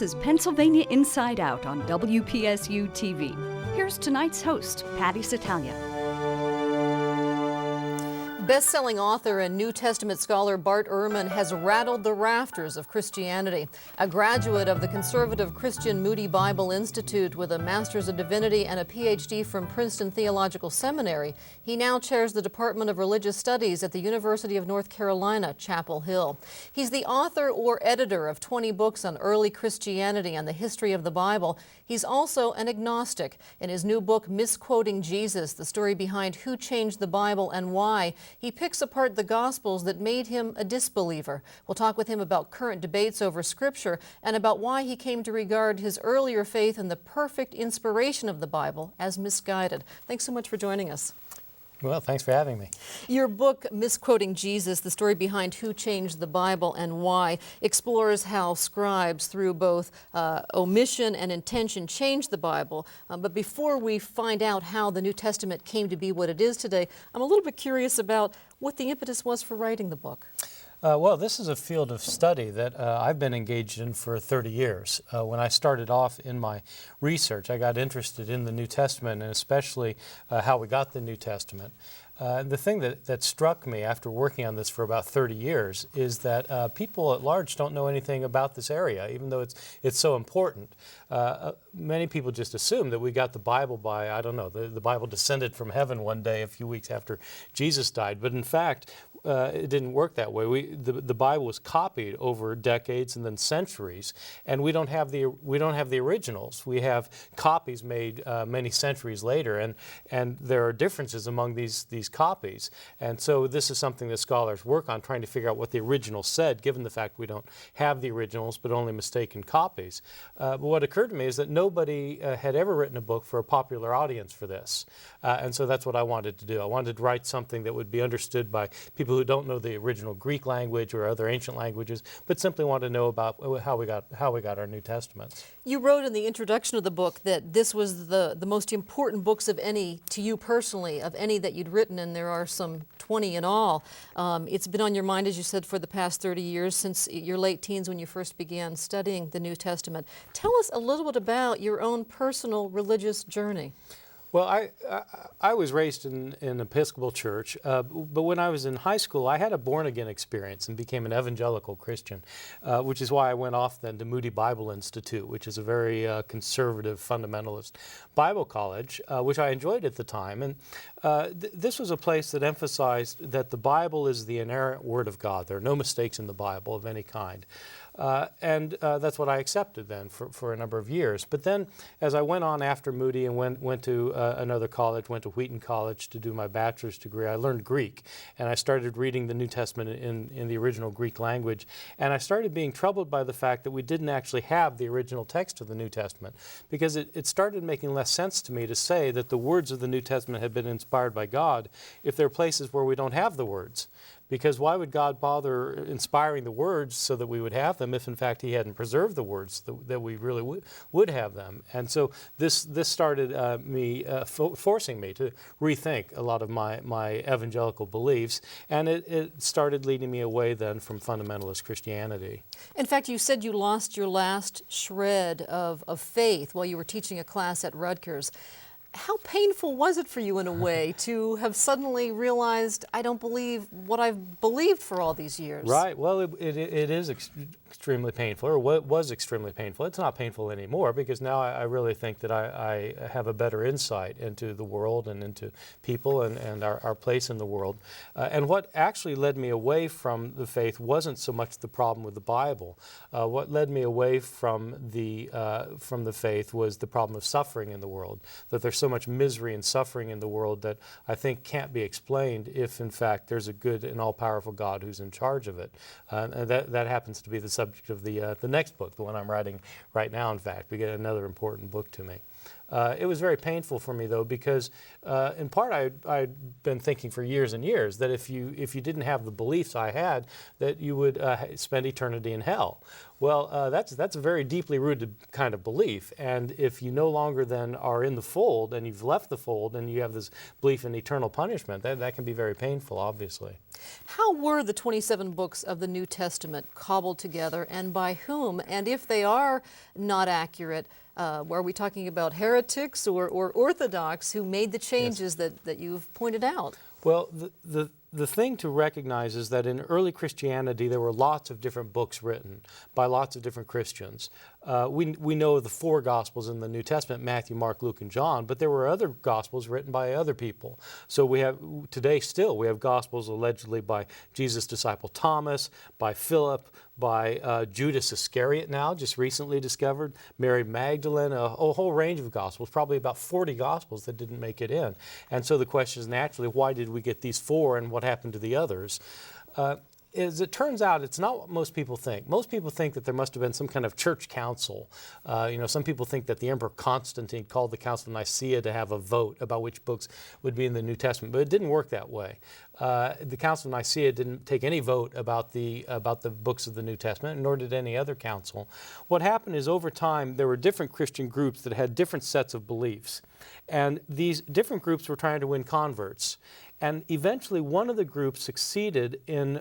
is Pennsylvania Inside Out on WPSU TV. Here's tonight's host, Patty Satalia. Best-selling author and New Testament scholar Bart Ehrman has rattled the rafters of Christianity. A graduate of the conservative Christian Moody Bible Institute with a Master's of Divinity and a PhD from Princeton Theological Seminary, he now chairs the Department of Religious Studies at the University of North Carolina, Chapel Hill. He's the author or editor of 20 books on early Christianity and the history of the Bible. He's also an agnostic. In his new book, Misquoting Jesus, the story behind who changed the Bible and why, he picks apart the Gospels that made him a disbeliever. We'll talk with him about current debates over Scripture and about why he came to regard his earlier faith in the perfect inspiration of the Bible as misguided. Thanks so much for joining us. Well, thanks for having me. Your book, Misquoting Jesus, the story behind who changed the Bible and why, explores how scribes, through both omission and intention, changed the Bible. But before we find out how the New Testament came to be what it is today, I'm a little bit curious about what the impetus was for writing the book. Well, this is a field of study that I've been engaged in for 30 years. When I started off in my research, I got interested in the New Testament and especially how we got the New Testament. The thing that struck me after working on this for about 30 years is that people at large don't know anything about this area, even though it's so important. Many people just assume that we got the Bible by, I don't know, the Bible descended from heaven one day a few weeks after Jesus died. But in fact, it didn't work that way. The Bible was copied over decades and then centuries, and we don't have the originals. We have copies made many centuries later, and there are differences among these copies. And so this is something that scholars work on, trying to figure out what the original said, given the fact we don't have the originals but only mistaken copies. But what occurred to me is that nobody had ever written a book for a popular audience for this, and so that's what I wanted to do. I wanted to write something that would be understood by people who don't know the original Greek language or other ancient languages, but simply want to know about how we got our New Testaments. You wrote in the introduction of the book that this was the most important books of any, to you personally, of any that you'd written, and there are some 20 in all. It's been on your mind, as you said, for the past 30 years, since your late teens when you first began studying the New Testament. Tell us a little bit about your own personal religious journey. Well, I was raised in an Episcopal church, but when I was in high school, I had a born-again experience and became an evangelical Christian, which is why I went off then to Moody Bible Institute, which is a very conservative, fundamentalist Bible college, which I enjoyed at the time. And this was a place that emphasized that the Bible is the inerrant Word of God. There are no mistakes in the Bible of any kind. And that's what I accepted then for a number of years. But then as I went on after Moody and went to another college, went to Wheaton College to do my bachelor's degree, I learned Greek. And I started reading the New Testament in the original Greek language. And I started being troubled by the fact that we didn't actually have the original text of the New Testament, because it started making less sense to me to say that the words of the New Testament had been inspired by God if there are places where we don't have the words. Because why would God bother inspiring the words so that we would have them if, in fact, He hadn't preserved the words that we really would have them? And so this started forcing me to rethink a lot of my evangelical beliefs, and it started leading me away then from fundamentalist Christianity. In fact, you said you lost your last shred of faith while you were teaching a class at Rutgers. How painful was it for you in a way to have suddenly realized, I don't believe what I've believed for all these years? Right. Well, it is extremely painful, or was extremely painful. It's not painful anymore, because now I really think that I have a better insight into the world and into people and our place in the world. And what actually led me away from the faith wasn't so much the problem with the Bible. What led me away from the faith was the problem of suffering in the world, that there's so much misery and suffering in the world that I think can't be explained if, in fact, there's a good and all-powerful God who's in charge of it. And that happens to be the subject of the next book, the one I'm writing right now, in fact. We get another important book to me. It was very painful for me, though, because in part I'd been thinking for years and years that if you didn't have the beliefs I had, that you would spend eternity in hell. Well, that's a very deeply rooted kind of belief, and if you no longer then are in the fold and you've left the fold and you have this belief in eternal punishment, that can be very painful, obviously. How were the 27 books of the New Testament cobbled together, and by whom? And if they are not accurate, are we talking about heretics or orthodox who made the changes that you've pointed out? Well, the thing to recognize is that in early Christianity there were lots of different books written by lots of different Christians. We know the 4 Gospels in the New Testament, Matthew, Mark, Luke, and John, but there were other Gospels written by other people. So we have Gospels allegedly by Jesus' disciple Thomas, by Philip, by Judas Iscariot now, just recently discovered, Mary Magdalene, a whole range of Gospels, probably about 40 Gospels that didn't make it in. And so the question is naturally, why did we get these 4 and what happened to the others? As it turns out, it's not what most people think. Most people think that there must have been some kind of church council. Some people think that the Emperor Constantine called the Council of Nicaea to have a vote about which books would be in the New Testament, but it didn't work that way. The Council of Nicaea didn't take any vote about the books of the New Testament, nor did any other council. What happened is over time there were different Christian groups that had different sets of beliefs, and these different groups were trying to win converts. And eventually one of the groups succeeded in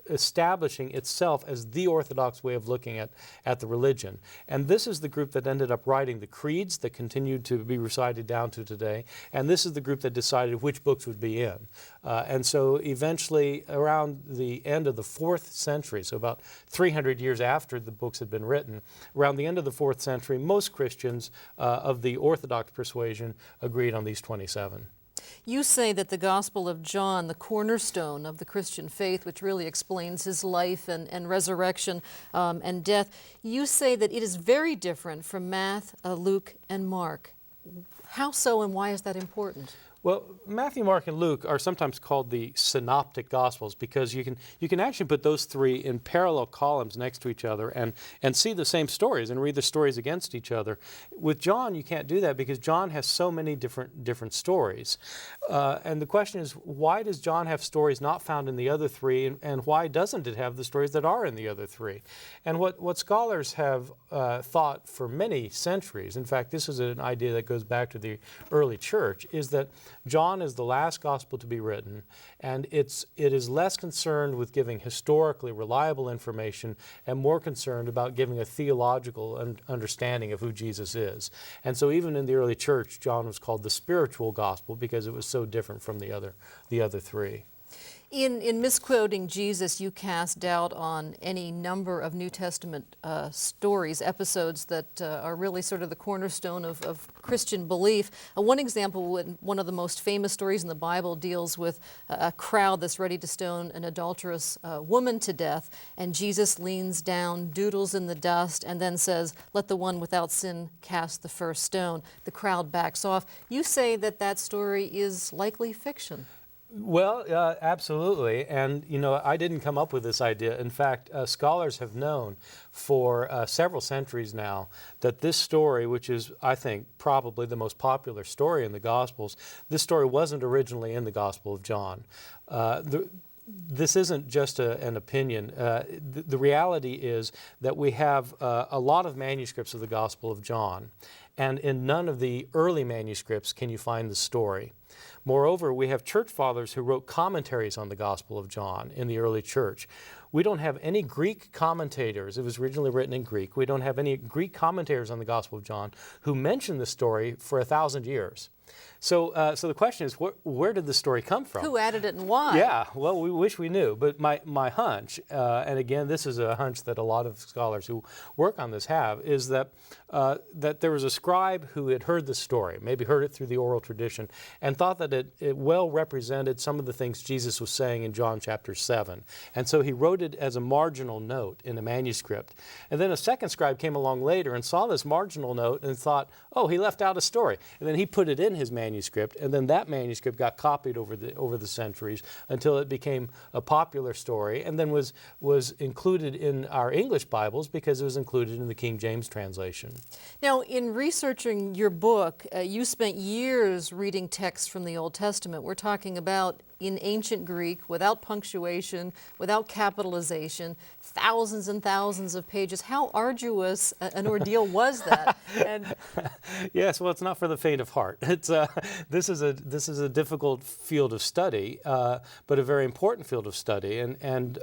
establishing itself as the orthodox way of looking at the religion. And this is the group that ended up writing the creeds that continued to be recited down to today. And this is the group that decided which books would be in. And so eventually around the end of the 4th century, so about 300 years after the books had been written, around the end of the 4th century, most Christians of the Orthodox persuasion agreed on these 27. You say that the Gospel of John, the cornerstone of the Christian faith, which really explains his life and resurrection and death, you say that it is very different from Matthew, Luke, and Mark. How so, and why is that important? Well, Matthew, Mark, and Luke are sometimes called the synoptic Gospels because you can actually put those 3 in parallel columns next to each other and see the same stories and read the stories against each other. With John, you can't do that because John has so many different stories. And the question is, why does John have stories not found in the other 3, and why doesn't it have the stories that are in the other 3? And what scholars have thought for many centuries, in fact, this is an idea that goes back to the early church, is that John is the last gospel to be written, and it is less concerned with giving historically reliable information and more concerned about giving a theological understanding of who Jesus is. And so even in the early church, John was called the spiritual gospel because it was so different from the other 3. In Misquoting Jesus, you cast doubt on any number of New Testament stories, episodes that are really sort of the cornerstone of Christian belief. One example, one of the most famous stories in the Bible, deals with a crowd that's ready to stone an adulterous woman to death, and Jesus leans down, doodles in the dust, and then says, "Let the one without sin cast the first stone." The crowd backs off. You say that story is likely fiction. Well, absolutely. And, I didn't come up with this idea. In fact, scholars have known for several centuries now that this story, which is, I think, probably the most popular story in the Gospels, this story wasn't originally in the Gospel of John. This isn't just an opinion. The reality is that we have a lot of manuscripts of the Gospel of John, and in none of the early manuscripts can you find the story. Moreover, we have church fathers who wrote commentaries on the Gospel of John in the early church. We don't have any Greek commentators. It was originally written in Greek. We don't have any Greek commentators on the Gospel of John who mention the story for 1,000 years. So the question is, where did the story come from? Who added it and why? Yeah, well, we wish we knew. But my hunch, and again, this is a hunch that a lot of scholars who work on this have, is that there was a scribe who had heard the story, maybe heard it through the oral tradition, and thought that it well represented some of the things Jesus was saying in John chapter 7. And so he wrote it as a marginal note in a manuscript. And then a second scribe came along later and saw this marginal note and thought, oh, he left out a story. And then he put it in his manuscript, and then that manuscript got copied over the centuries until it became a popular story, and then was included in our English Bibles because it was included in the King James translation. Now, in researching your book, you spent years reading texts from the Old Testament. We're talking about in ancient Greek, without punctuation, without capitalization, thousands and thousands of pages. How arduous an ordeal was that? And yes, well, it's not for the faint of heart. It's this is a difficult field of study, but a very important field of study, and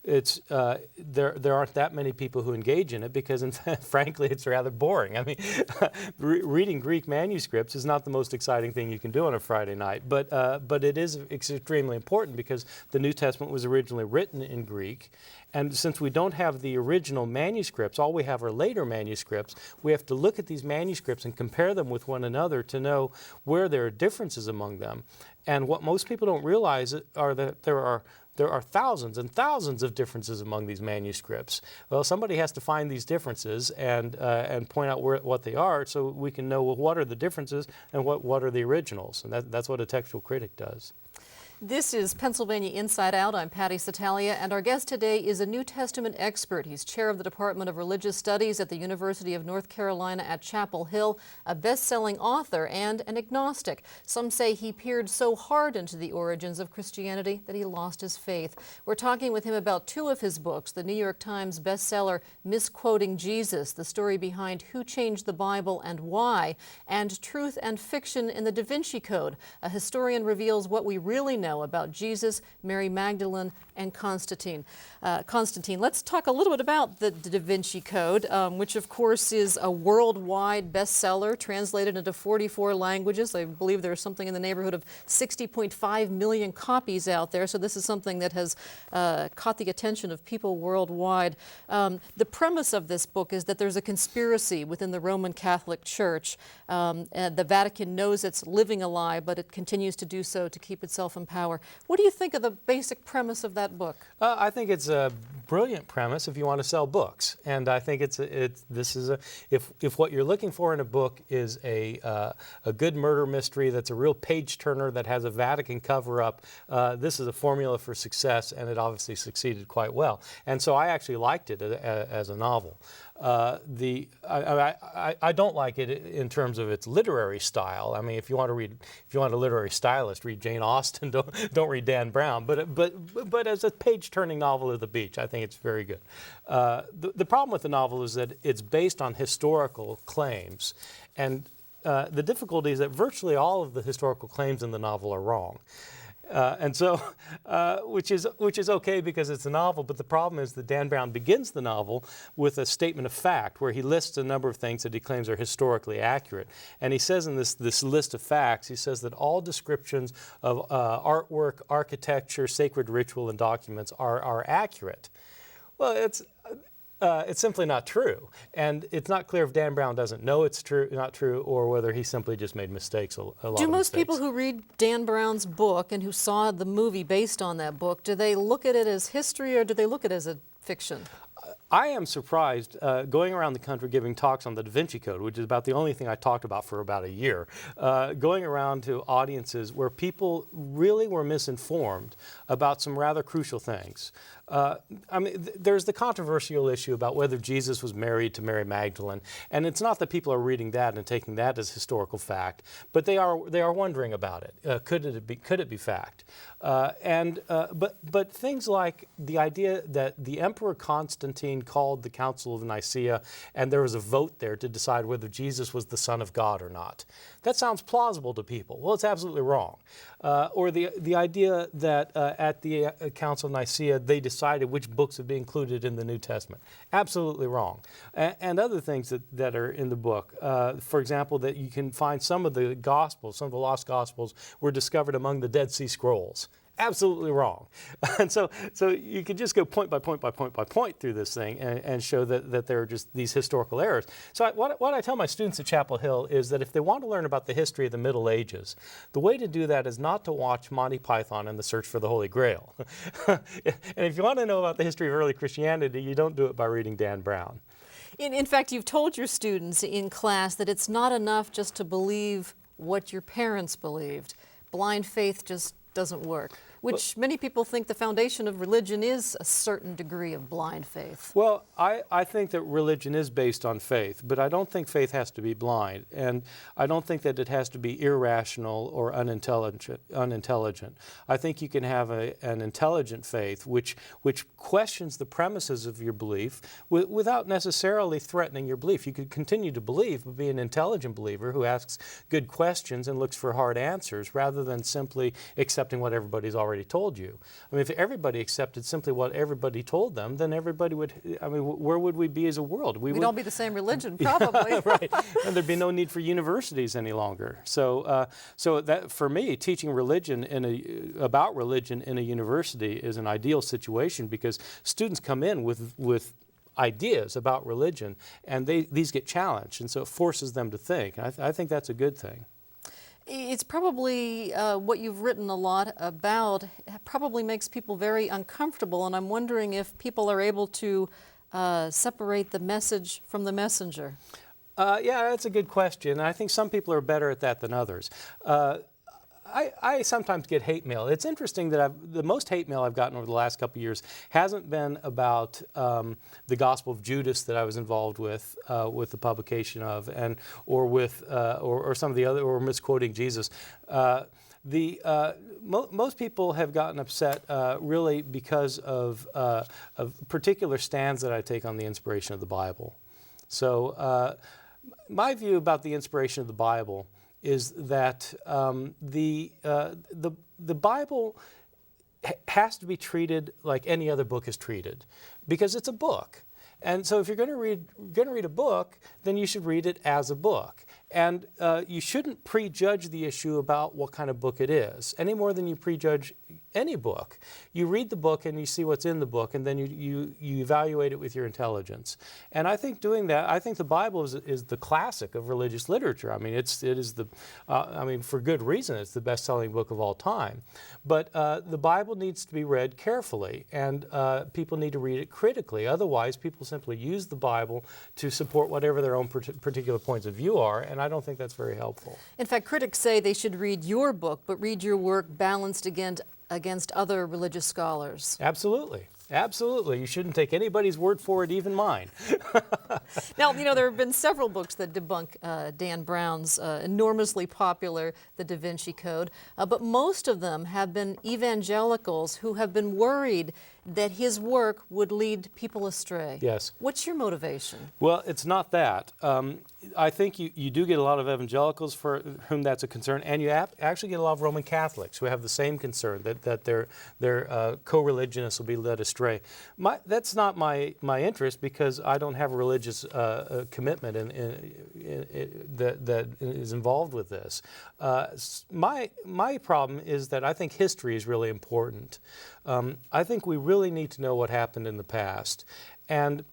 it's there aren't that many people who engage in it because, in fact, frankly, it's rather boring. I mean, reading Greek manuscripts is not the most exciting thing you can do on a Friday night, but it is extremely important because the New Testament was originally written in Greek, and since we don't have the original manuscripts, all we have are later manuscripts, we have to look at these manuscripts and compare them with one another to know where there are differences among them. And what most people don't realize are that there are thousands and thousands of differences among these manuscripts. Well, somebody has to find these differences and point out what they are so we can know, well, what are the differences and what are the originals. And that's what a textual critic does. This is Pennsylvania Inside Out. I'm Patty Satalia, and our guest today is a New Testament expert. He's chair of the Department of Religious Studies at the University of North Carolina at Chapel Hill, a best-selling author and an agnostic. Some say he peered so hard into the origins of Christianity that he lost his faith. We're talking with him about two of his books, the New York Times bestseller Misquoting Jesus, the story behind who changed the Bible and why, and Truth and Fiction in the Da Vinci Code. A historian reveals what we really know about Jesus, Mary Magdalene, and Constantine. Let's talk a little bit about the Da Vinci Code, which of course is a worldwide bestseller, translated into 44 languages. I believe there's something in the neighborhood of 60.5 million copies out there, so this is something that has caught the attention of people worldwide. The premise of this book is that there's a conspiracy within the Roman Catholic Church. And the Vatican knows it's living a lie, but it continues to do so to keep itself in power. What do you think of the basic premise of that book? I think it's a brilliant premise if you want to sell books, and I think if what you're looking for in a book is a good murder mystery that's a real page turner that has a Vatican cover-up, this is a formula for success, and it obviously succeeded quite well. And so I actually liked it as a novel. I don't like it in terms of its literary style. I mean, if you want a literary stylist, read Jane Austen. Don't read Dan Brown. But as a page-turning novel of the beach, I think it's very good. The problem with the novel is that it's based on historical claims, and the difficulty is that virtually all of the historical claims in the novel are wrong. And so, which is okay because it's a novel, but the problem is that Dan Brown begins the novel with a statement of fact where he lists a number of things that he claims are historically accurate. And he says in this list of facts, he says that all descriptions of artwork, architecture, sacred ritual, and documents are accurate. Well, it's simply not true, and it's not clear if Dan Brown doesn't know it's not true, or whether he simply just made mistakes. Do most people who read Dan Brown's book and who saw the movie based on that book, do they look at it as history or do they look at it as a fiction? I am surprised going around the country giving talks on the Da Vinci Code, which is about the only thing I talked about for about a year, going around to audiences where people really were misinformed about some rather crucial things. I mean, there's the controversial issue about whether Jesus was married to Mary Magdalene, and it's not that people are reading that and taking that as historical fact, but they are wondering about it. Could it be fact? But things like the idea that the Emperor Constantine called the Council of Nicaea, and there was a vote there to decide whether Jesus was the Son of God or not. That sounds plausible to people. Well, it's absolutely wrong. Or the idea that at the Council of Nicaea they decided which books would be included in the New Testament. Absolutely wrong. And other things that are in the book. For example, that you can find some of the Gospels, some of the lost Gospels were discovered among the Dead Sea Scrolls. Absolutely wrong. And so you can just go point by point by point by point through this thing and show that there are just these historical errors. So what I tell my students at Chapel Hill is that if they want to learn about the history of the Middle Ages, the way to do that is not to watch Monty Python and the Search for the Holy Grail. And if you want to know about the history of early Christianity, you don't do it by reading Dan Brown. In fact, you've told your students in class that it's not enough just to believe what your parents believed. Blind faith just doesn't work, which many people think the foundation of religion is a certain degree of blind faith. Well, I think that religion is based on faith, but I don't think faith has to be blind, and I don't think that it has to be irrational or unintelligent. I think you can have an intelligent faith which questions the premises of your belief without necessarily threatening your belief. You could continue to believe, but be an intelligent believer who asks good questions and looks for hard answers rather than simply accepting what everybody's already told you. I mean, if everybody accepted simply what everybody told them, then everybody would, I mean, where would we be as a world? We'd all be the same religion, probably. Right, and there'd be no need for universities any longer. So that, for me, teaching religion about religion in a university is an ideal situation because students come in with ideas about religion, and these get challenged, and so it forces them to think. And I think that's a good thing. It's probably what you've written a lot about probably makes people very uncomfortable, and I'm wondering if people are able to separate the message from the messenger. Yeah, that's a good question. I think some people are better at that than others. I sometimes get hate mail. It's interesting that the most hate mail I've gotten over the last couple of years hasn't been about the Gospel of Judas that I was involved with the publication of, or some of the other, or Misquoting Jesus. Most people have gotten upset really because of particular stands that I take on the inspiration of the Bible. So my view about the inspiration of the Bible is that the Bible has to be treated like any other book is treated, because it's a book. And so if you're going to read a book, then you should read it as a book. And you shouldn't prejudge the issue about what kind of book it is, any more than you prejudge any book. You read the book and you see what's in the book, and then you evaluate it with your intelligence. And I think doing that, I think the Bible is the classic of religious literature. I mean, it is the, I mean, for good reason, it's the best-selling book of all time. But the Bible needs to be read carefully, and people need to read it critically. Otherwise, people simply use the Bible to support whatever their own particular points of view are, and I don't think that's very helpful. In fact, critics say they should read your book, but read your work balanced against other religious scholars. Absolutely. Absolutely. You shouldn't take anybody's word for it, even mine. Now, you know, there have been several books that debunk Dan Brown's enormously popular The Da Vinci Code, but most of them have been evangelicals who have been worried that his work would lead people astray. Yes. What's your motivation? Well, it's not that. I think you do get a lot of evangelicals for whom that's a concern, and you actually get a lot of Roman Catholics who have the same concern, that their co-religionists will be led astray. That's not my interest, because I don't have a religious commitment that is involved with this. My problem is that I think history is really important. I think we really need to know what happened in the past. And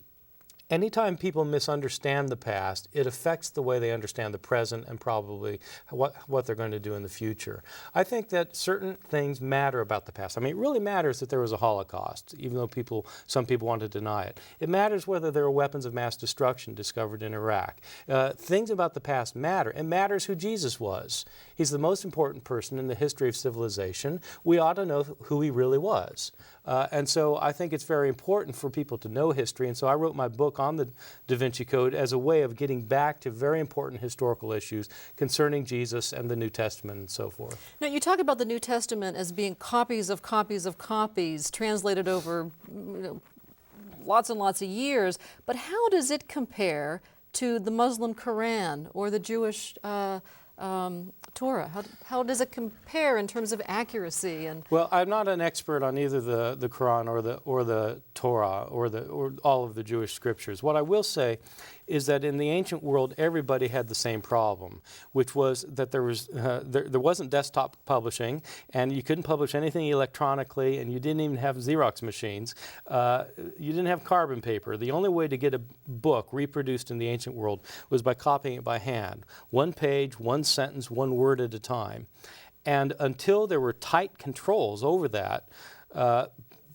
anytime people misunderstand the past, it affects the way they understand the present and probably what they're going to do in the future. I think that certain things matter about the past. I mean, it really matters that there was a Holocaust, even though some people want to deny it. It matters whether there were weapons of mass destruction discovered in Iraq. Things about the past matter. It matters who Jesus was. He's the most important person in the history of civilization. We ought to know who he really was. And so I think it's very important for people to know history, and so I wrote my book on the Da Vinci Code as a way of getting back to very important historical issues concerning Jesus and the New Testament and so forth. Now, you talk about the New Testament as being copies of copies of copies translated over lots and lots of years, but how does it compare to the Muslim Quran or the Jewish Torah? How does it compare in terms of accuracy? And well, I'm not an expert on either the Quran or the Torah or all of the Jewish scriptures. What I will say is that in the ancient world, everybody had the same problem, which was that there wasn't desktop publishing, and you couldn't publish anything electronically, and you didn't even have Xerox machines. You didn't have carbon paper. The only way to get a book reproduced in the ancient world was by copying it by hand. One page, one sentence, one word at a time. And until there were tight controls over that,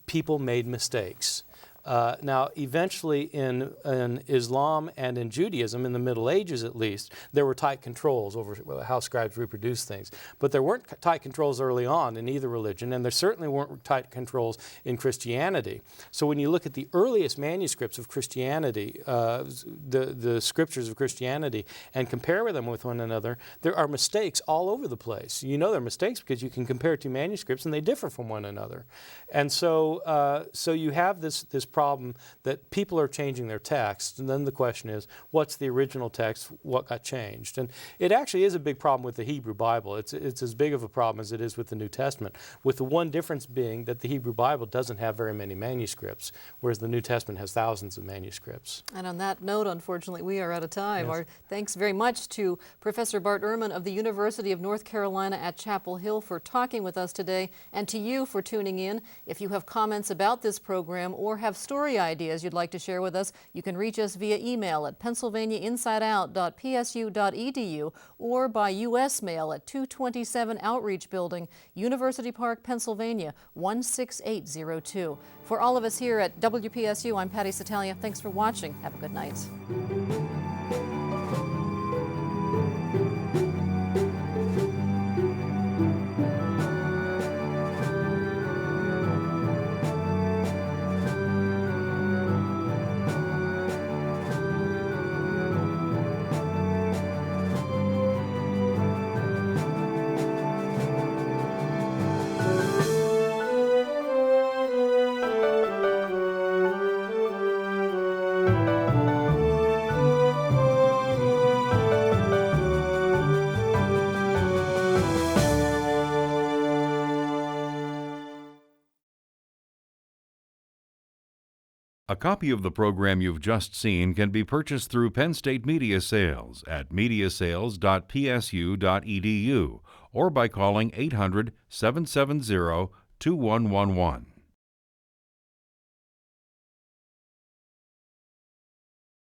people made mistakes. Now, eventually in Islam and in Judaism, in the Middle Ages at least, there were tight controls over how scribes reproduced things. But there weren't tight controls early on in either religion, and there certainly weren't tight controls in Christianity. So when you look at the earliest manuscripts of Christianity, the scriptures of Christianity, and compare them with one another, there are mistakes all over the place. You know there are mistakes because you can compare two manuscripts and they differ from one another. And so, so you have this problem that people are changing their text, and then the question is, what's the original text, what got changed? And it actually is a big problem with the Hebrew Bible. It's as big of a problem as it is with the New Testament, with the one difference being that the Hebrew Bible doesn't have very many manuscripts, whereas the New Testament has thousands of manuscripts. And on that note, unfortunately, we are out of time. Yes. Our thanks very much to Professor Bart Ehrman of the University of North Carolina at Chapel Hill for talking with us today, and to you for tuning in. If you have comments about this program or have story ideas you'd like to share with us, you can reach us via email at pennsylvaniainsideout.psu.edu or by U.S. mail at 227 Outreach Building, University Park, Pennsylvania, 16802. For all of us here at WPSU, I'm Patty Satalia. Thanks for watching. Have a good night. A copy of the program you've just seen can be purchased through Penn State Media Sales at mediasales.psu.edu or by calling 800-770-2111.